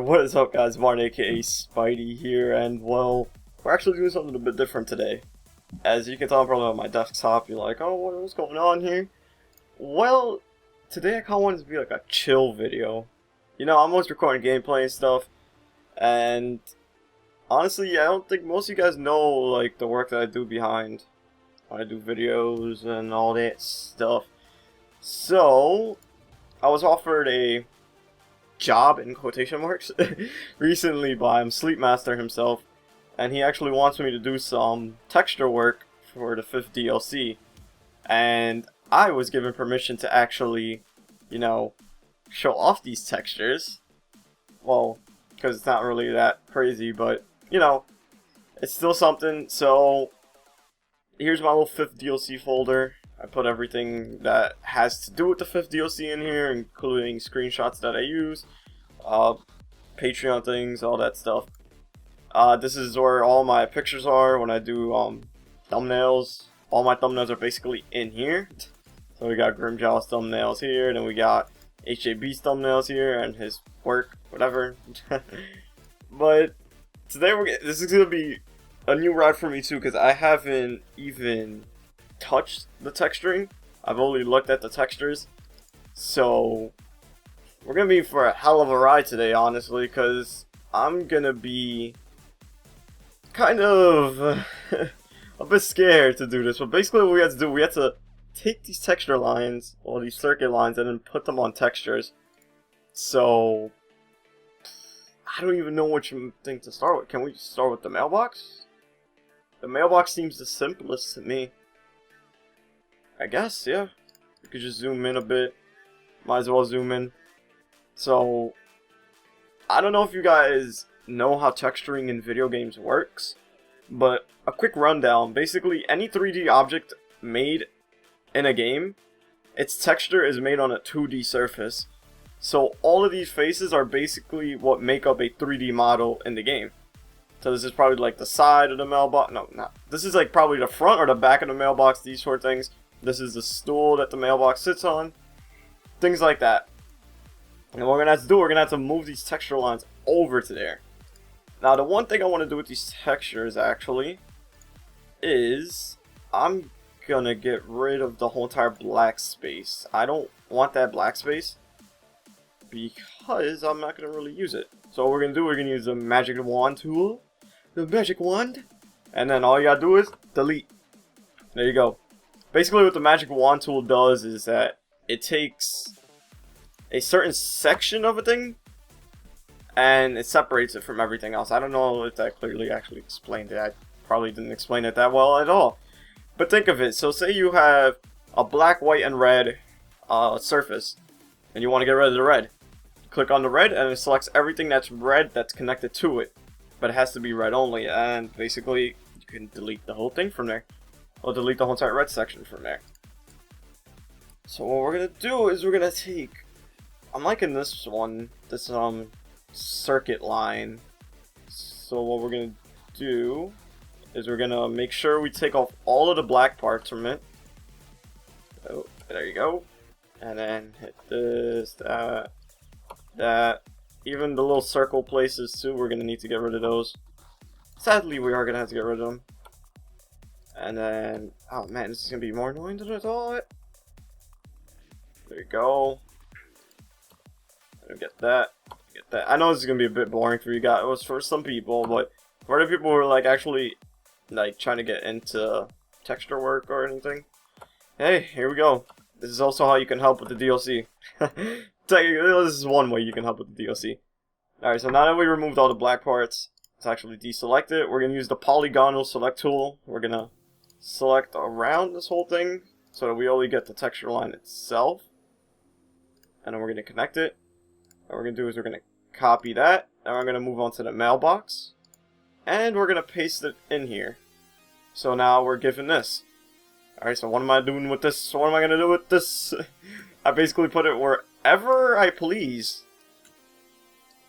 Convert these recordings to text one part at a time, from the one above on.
Alright, what is up guys, Martin aka Spidey here, and well, we're actually doing something a bit different today. As you can tell, I'm probably on my desktop, you're like, oh, what's going on here? Well, today I kinda wanted to be like a chill video. You know, I'm always recording gameplay and stuff, and honestly, I don't think most of you guys know, like, the work that I do behind when I do videos and all that stuff. So, I was offered a job in quotation marks recently by Sleepmaster himself, and he actually wants me to do some texture work for the 5th DLC, and I was given permission to actually, you know, show off these textures. Well, because it's not really that crazy, but you know, it's still something. So here's my little 5th DLC folder. I put everything that has to do with the 5th DLC in here, including screenshots that I use, Patreon things, all that stuff. This is where all my pictures are when I do thumbnails. All my thumbnails are basically in here. So we got Grimmjow's thumbnails here, then we got HJB's thumbnails here, and his work, whatever. But today this is gonna be a new ride for me too, because I haven't even touched the texturing. I've only looked at the textures, so we're gonna be for a hell of a ride today, honestly, because I'm gonna be kind of a bit scared to do this. But basically what we had to do, we had to take these texture lines, or these circuit lines, and then put them on textures. So I don't even know which thing to start with. Can we start with the mailbox? The mailbox seems the simplest to me, I guess. Yeah, we could just zoom in a bit. Might as well zoom in. So I don't know if you guys know how texturing in video games works, but a quick rundown. Basically, any 3D object made in a game, its texture is made on a 2D surface. So all of these faces are basically what make up a 3D model in the game. So this is probably like the side of the mailbox. No, not. This is like probably the front or the back of the mailbox, these sort of things. This is the stool that the mailbox sits on. Things like that. And what we're going to have to do, we're going to have to move these texture lines over to there. Now, the one thing I want to do with these textures, actually, is I'm going to get rid of the whole entire black space. I don't want that black space because I'm not going to really use it. So what we're going to do, we're going to use the magic wand tool. The magic wand. And then all you got to do is delete. There you go. Basically what the magic wand tool does is that it takes a certain section of a thing and it separates it from everything else. I don't know if that clearly actually explained it. I probably didn't explain it that well at all. But think of it. So say you have a black, white, and red surface, and you want to get rid of the red. Click on the red and it selects everything that's red that's connected to it. But it has to be red only, and basically you can delete the whole thing from there. Or delete the whole entire red section from there. So what we're going to do is we're going to take, I'm liking this one, this circuit line. So what we're going to do is we're going to make sure we take off all of the black parts from it. Oh, there you go. And then hit this, that. Even the little circle places too, we're going to need to get rid of those. Sadly, we are going to have to get rid of them. And then, oh man, this is going to be more annoying than I thought. There you go. Get that. Get that. I know this is going to be a bit boring for you guys. It was for some people, but for other people who are like actually like trying to get into texture work or anything, hey, here we go. This is also how you can help with the DLC. Technically, this is one way you can help with the DLC. Alright, so now that we removed all the black parts, let's actually deselect it. We're going to use the polygonal select tool. We're going to select around this whole thing so that we only get the texture line itself. And then we're going to connect it. What we're going to do is we're going to copy that. And we're going to move on to the mailbox. And we're going to paste it in here. So now we're given this. Alright, so what am I doing with this? So what am I going to do with this? I basically put it wherever I please.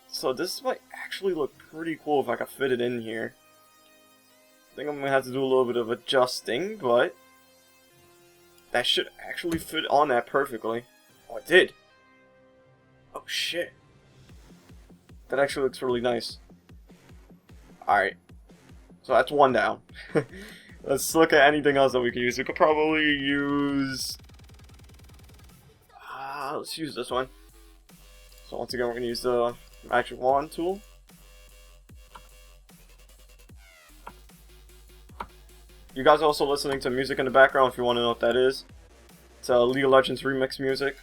So this might actually look pretty cool if I could fit it in here. I think I'm going to have to do a little bit of adjusting, but that should actually fit on that perfectly. Oh, it did. Oh, shit. That actually looks really nice. Alright. So that's one down. Let's look at anything else that we can use. We could probably use... let's use this one. So once again, we're going to use the magic wand tool. You guys are also listening to music in the background if you want to know what that is. It's League of Legends remix music.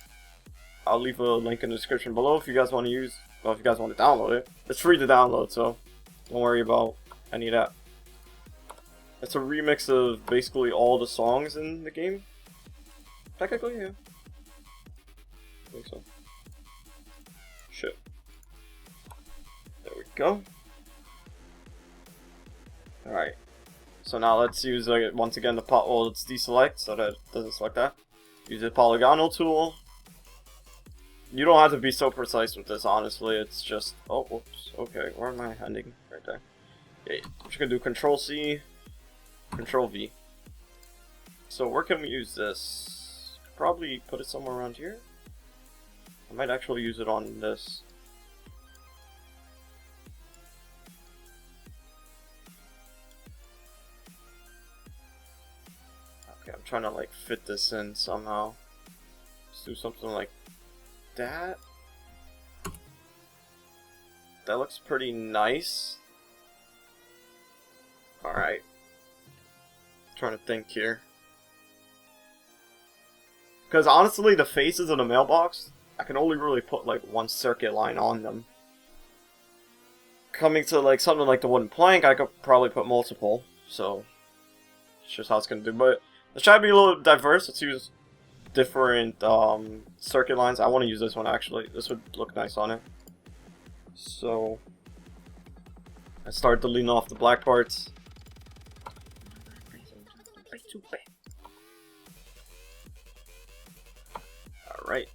I'll leave a link in the description below if you guys want to use, well, if you guys want to download it. It's free to download, so don't worry about any of that. It's a remix of basically all the songs in the game. Technically, yeah. I think so. Shit. There we go. Alright. So now let's use, once again, the pot. Well, let's deselect so that it doesn't select that. Use the polygonal tool. You don't have to be so precise with this, honestly. It's just... Oh, whoops. Okay, where am I heading? Right there. Okay, we're just gonna do Control C, Control V. So where can we use this? Probably put it somewhere around here. I might actually use it on this. Okay, I'm trying to like fit this in somehow. Let's do something like that. That looks pretty nice. Alright. Trying to think here. Because honestly, the faces of the mailbox, I can only really put like one circuit line on them. Coming to like something like the wooden plank, I could probably put multiple. So, it's just how it's going to do. But let's try to be a little diverse. Let's use different circuit lines. I want to use this one actually. This would look nice on it. So, I start deleting off the black parts. Alright.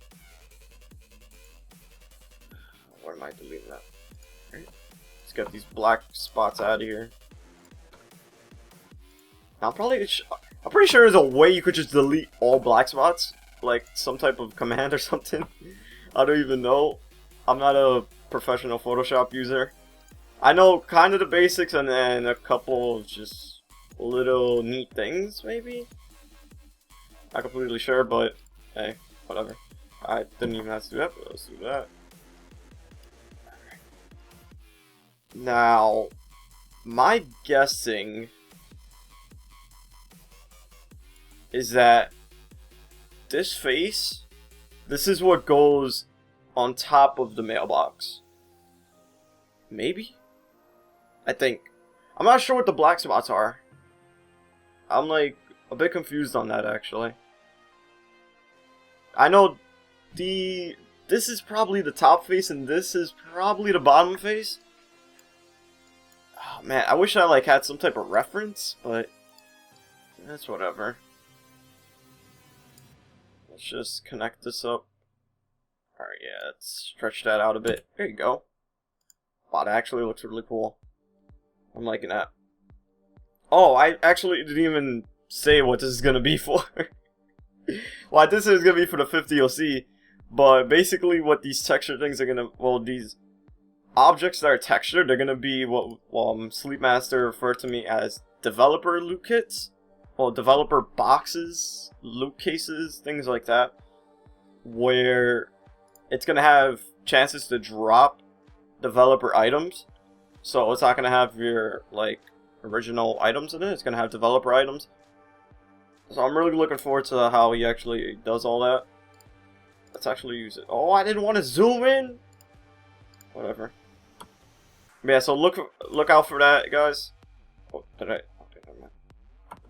Where am I deleting that? Right. Let's get these black spots out of here. Now, I'm pretty sure there's a way you could just delete all black spots. Like some type of command or something. I don't even know. I'm not a professional Photoshop user. I know kind of the basics and then a couple of just little neat things, maybe? Not completely sure, but hey, whatever. I didn't even have to do that, but let's do that. Now, my guessing is that this face, this is what goes on top of the mailbox. Maybe? I think. I'm not sure what the black spots are. I'm like a bit confused on that actually. I know this is probably the top face and this is probably the bottom face. Oh man, I wish I like had some type of reference, but that's whatever. Let's just connect this up. Alright, yeah, let's stretch that out a bit. There you go. Wow, that actually looks really cool. I'm liking that. Oh, I actually didn't even say what this is gonna be for. Well, this is gonna be for the 5th DLC, but basically what these texture things are gonna, well, these objects that are textured, they're gonna be what Sleepmaster referred to me as developer loot kits. Well, developer boxes, loot cases, things like that, where it's gonna have chances to drop developer items. So it's not gonna have your like original items in it. It's gonna have developer items. So I'm really looking forward to how he actually does all that. Let's actually use it. Oh, I didn't want to zoom in. Whatever. Yeah, so look out for that, guys. Oh, did I? Okay, never mind.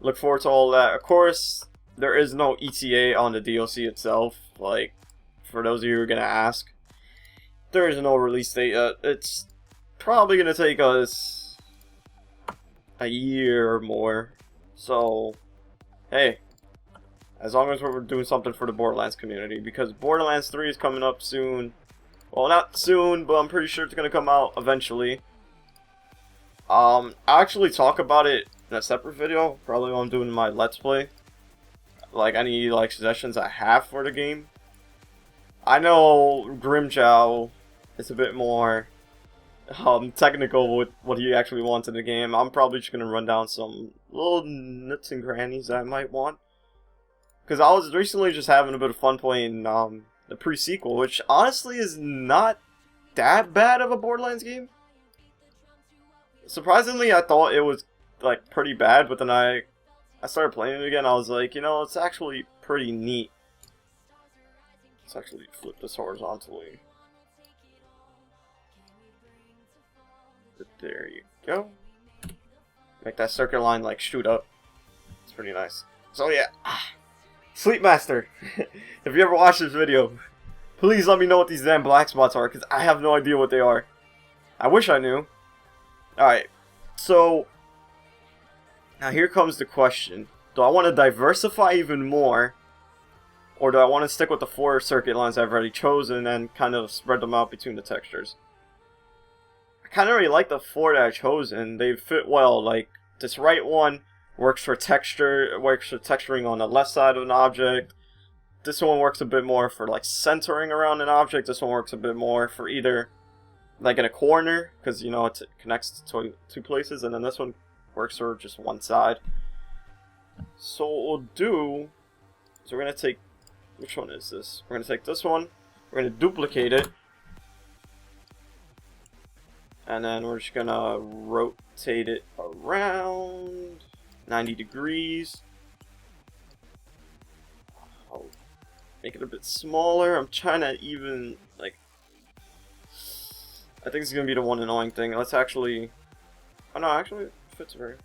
Look forward to all that. Of course, there is no ETA on the DLC itself. Like, for those of you who are gonna ask, there is no release date yet. It's probably gonna take us a year or more. So, hey, as long as we're doing something for the Borderlands community, because Borderlands 3 is coming up soon. Well, not soon, but I'm pretty sure it's gonna come out eventually. I'll actually talk about it in a separate video, probably when I'm doing my Let's Play. Like, any, like, suggestions I have for the game. I know Grimmjow is a bit more technical with what he actually wants in the game. I'm probably just gonna run down some little nuts and grannies that I might want. Because I was recently just having a bit of fun playing the pre-sequel, which honestly is not that bad of a Borderlands game. Surprisingly, I thought it was like pretty bad, but then I started playing it again. I was like, you know, it's actually pretty neat. Let's actually flip this horizontally. But there you go. Make that circuit line like shoot up. It's pretty nice. So yeah, Sleepmaster. If you ever watch this video, please let me know what these damn black spots are, because I have no idea what they are. I wish I knew. Alright, so now here comes the question. Do I want to diversify even more, or do I want to stick with the 4 circuit lines I've already chosen and kind of spread them out between the textures? I kind of really like the 4 that I chosen. They fit well. Like, this right one works for texture, works for texturing on the left side of an object. This one works a bit more for like centering around an object. This one works a bit more for either like in a corner, because you know it connects to 2 places, and then this one works for just one side. So what we'll do is we're going to take, which one is this? We're going to take this one, we're going to duplicate it, and then we're just going to rotate it around 90 degrees. I'll make it a bit smaller. I'm trying to even, like, I think it's going to be the one annoying thing. Let's actually, oh no, actually it fits very,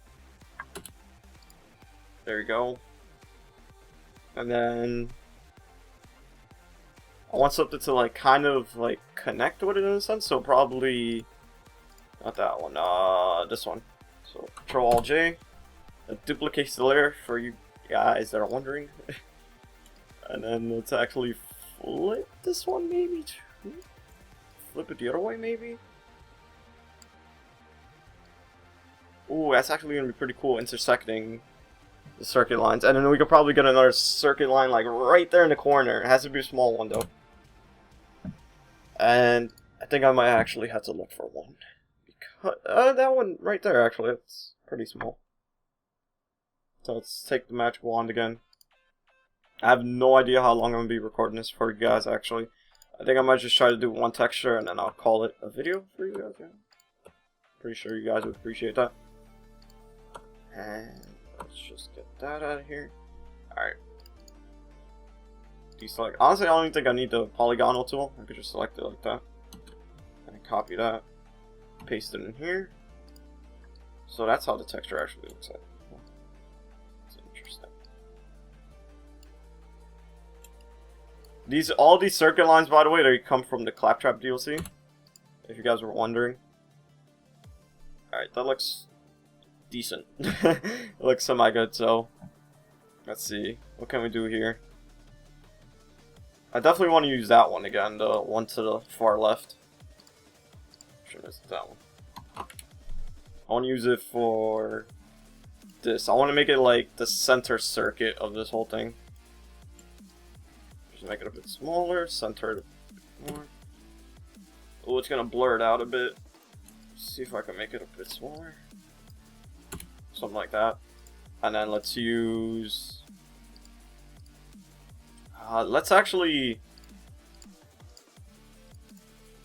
there you go. And then I want something to like kind of like connect with it in a sense, so probably not that one, this one. So Control Alt J, it duplicates the layer for you guys that are wondering. And then let's actually flip this one maybe too. Flip it the other way maybe. Ooh, that's actually gonna be pretty cool, intersecting the circuit lines. And then we could probably get another circuit line like right there in the corner. It has to be a small one though. And I think I might actually have to look for one. Because that one right there actually, it's pretty small. So let's take the magic wand again. I have no idea how long I'm gonna be recording this for you guys actually. I think I might just try to do one texture and then I'll call it a video for you guys. Yeah. Pretty sure you guys would appreciate that. And let's just get that out of here. Alright. Deselect. Honestly, I don't even think I need the polygonal tool. I could just select it like that. And copy that. Paste it in here. So that's how the texture actually looks like. That's interesting. All these circuit lines, by the way, they come from the Claptrap DLC. If you guys were wondering. Alright, that looks decent. It looks semi-good, so let's see. What can we do here? I definitely want to use that one again, the one to the far left. Sure, it's that one. I want to use it for this. I want to make it like the center circuit of this whole thing. Just make it a bit smaller, center it a bit more. Oh, it's gonna blur it out a bit. Let's see if I can make it a bit smaller. Something like that. And then let's use... let's actually...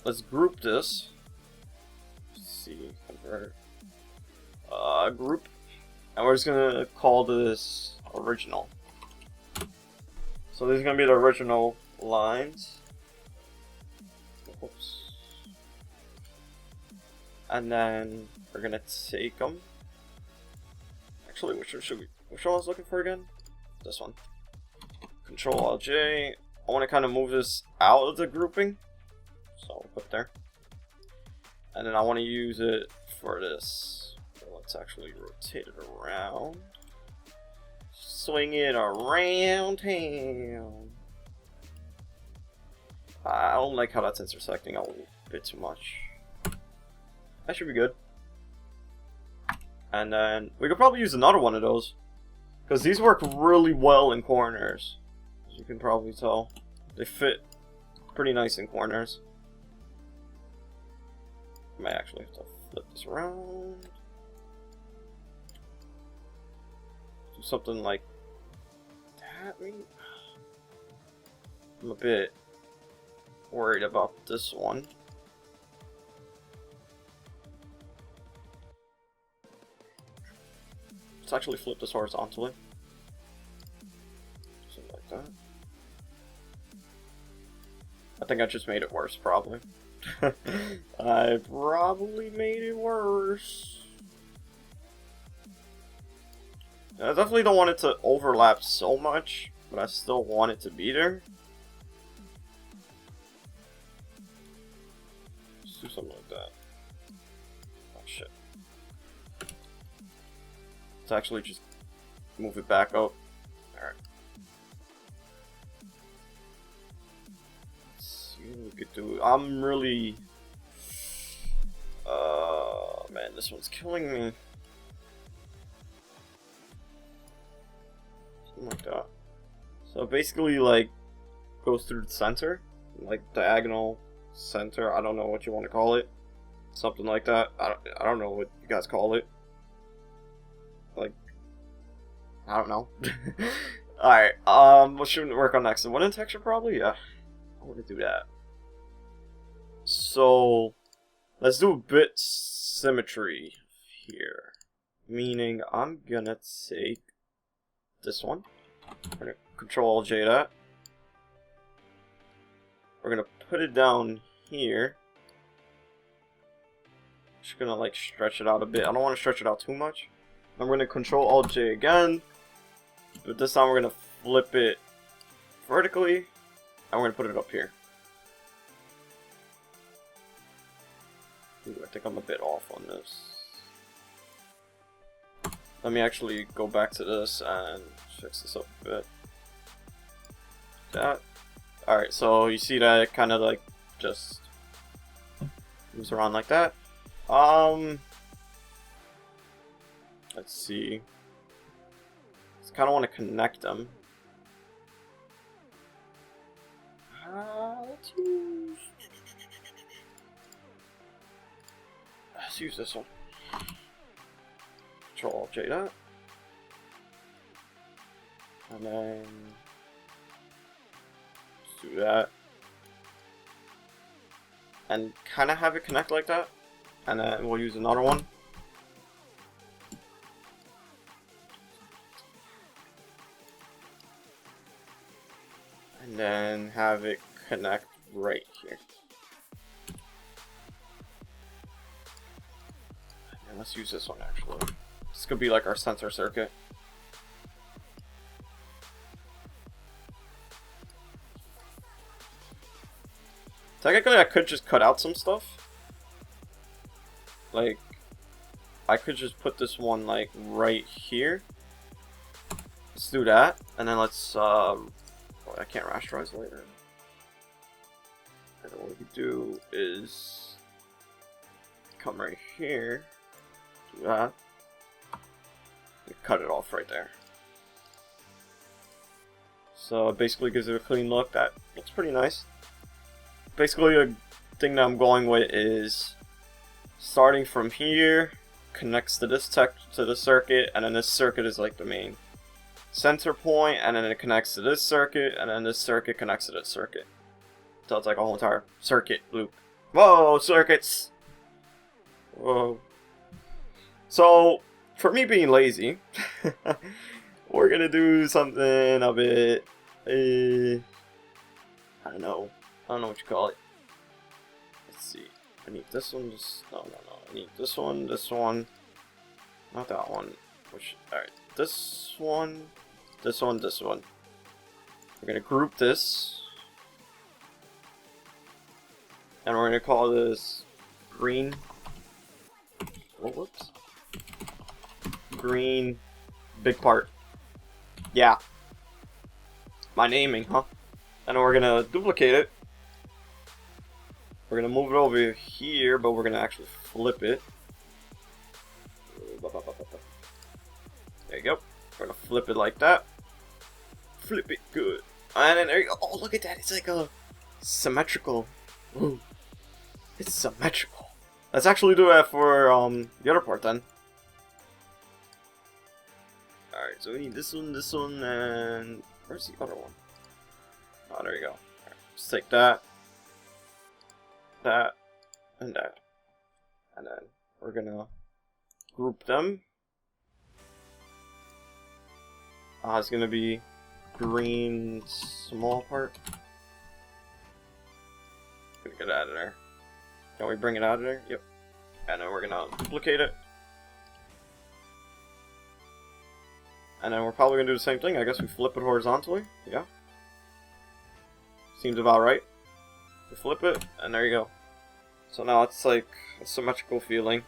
Let's group this. Let's see, convert. Group. And we're just gonna call this original. So these are gonna be the original lines. Oops. And then we're gonna take them. Actually, which one I was looking for again? This one. Control Alt J. I want to kind of move this out of the grouping, so I'll put it there. And then I want to use it for this. So let's actually rotate it around. Swing it around town. I don't like how that's intersecting a little bit too much. That should be good. And then we could probably use another one of those, because these work really well in corners. As you can probably tell, they fit pretty nice in corners. I might actually have to flip this around. Do something like that, maybe? I'm a bit worried about this one. Let's actually flip this horizontally. Something like that. I think I just made it worse, probably. I probably made it worse. I definitely don't want it to overlap so much, but I still want it to be there. Let's do something like that. Oh shit. Let's actually just move it back up. Alright. Let's see what we could do. I'm really... man, this one's killing me. Something like that. So basically, like, goes through the center. Like, diagonal center. I don't know what you want to call it. Something like that. I don't know what you guys call it. Like, I don't know. Alright, what should we work on next? The wooden texture, probably? Yeah. I want to do that. So, let's do a bit symmetry here. Meaning, I'm gonna take this one. We're gonna Control J that. We're gonna put it down here. Just gonna like stretch it out a bit. I don't want to stretch it out too much. I'm gonna Control Alt J again, but this time we're gonna flip it vertically, and we're gonna put it up here. Ooh, I think I'm a bit off on this. Let me actually go back to this and fix this up a bit. That. Alright, so you see that it kind of like just moves around like that. Let's see. Just kind of want to connect them. Let's use this one. Control J that. And then let's do that. And kind of have it connect like that. And then we'll use another one. And then have it connect right here. And let's use this one actually. This could be like our sensor circuit. Technically, I could just cut out some stuff. Like, I could just put this one like right here. Let's do that, and then let's. Oh, I can't rasterize later. And what we could do is come right here. Do that. And cut it off right there. So it basically gives it a clean look. That looks pretty nice. Basically, a thing that I'm going with is starting from here, connects to this circuit, and then this circuit is like the main center point, and then it connects to this circuit, and then this circuit connects to this circuit. So it's like a whole entire circuit loop. Whoa, circuits! Whoa. So, for me being lazy, we're gonna do something a bit, I don't know what you call it. Let's see. I need this one. No. I need this one. Not that one. Alright. This one. We're gonna group this. And we're gonna call this green. Oh, whoops. Green big part. Yeah. My naming, huh? And we're gonna duplicate it. We're gonna move it over here, but we're gonna actually flip it. There you go. We're gonna flip it like that. Flip it good. And then there you go. Oh, look at that. It's like a symmetrical. Ooh. It's symmetrical. let's actually do that for the other part then. Alright, so we need this one, and where's the other one? Oh, there you go. Alright, let's take that, that, and that. And then we're gonna group them. It's gonna be green small part. Gonna get it out of there. Can we bring it out of there? Yep. And then we're gonna duplicate it. And then we're probably gonna do the same thing. I guess we flip it horizontally. Yeah. Seems about right. We flip it, and there you go. So now it's like a symmetrical feeling.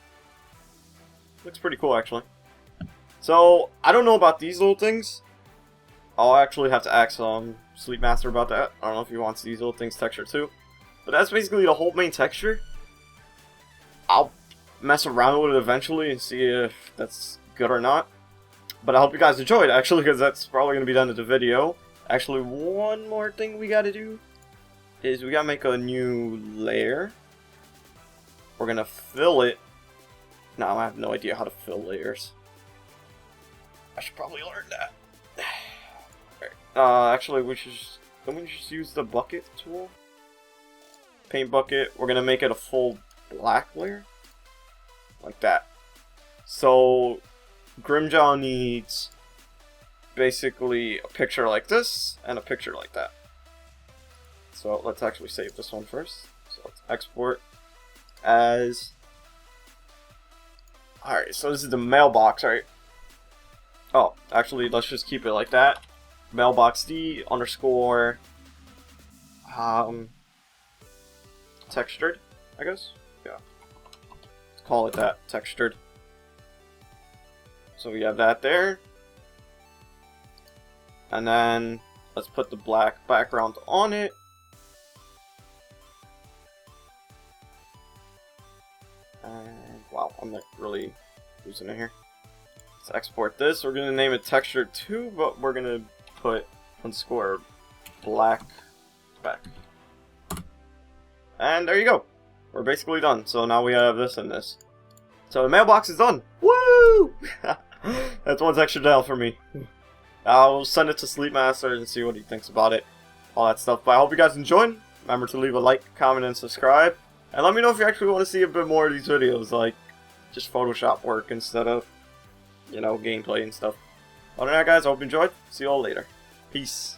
Looks pretty cool, actually. So, I don't know about these little things. I'll actually have to ask Sleepmaster about that. I don't know if he wants these little things textured too. But that's basically the whole main texture. I'll mess around with it eventually and see if that's good or not. But I hope you guys enjoyed, actually, because that's probably going to be done in the video. Actually, one more thing we got to do is we got to make a new layer. We're going to fill it. Now, I have no idea how to fill layers. I should probably learn that. Actually, don't we just use the bucket tool? Paint bucket. We're gonna make it a full black layer, like that. So, Grimmjow needs basically a picture like this and a picture like that. So let's actually save this one first. So let's export as. All right. So this is the mailbox, right? Oh, actually, let's just keep it like that. Mailbox D underscore textured, I guess. Yeah. Let's call it that, textured. So we have that there. And then let's put the black background on it. And wow, I'm like really losing it here. Let's export this. We're gonna name it textured 2, but we're gonna put underscore black back. And there you go. We're basically done. So now we have this and this. So the mailbox is done. Woo! That's one texture down for me. I'll send it to Sleepmaster and see what he thinks about it. All that stuff. But I hope you guys enjoyed. Remember to leave a like, comment, and subscribe. And let me know if you actually want to see a bit more of these videos. Like, just Photoshop work instead of, you know, gameplay and stuff. Other than that, guys, I hope you enjoyed. See you all later. Peace.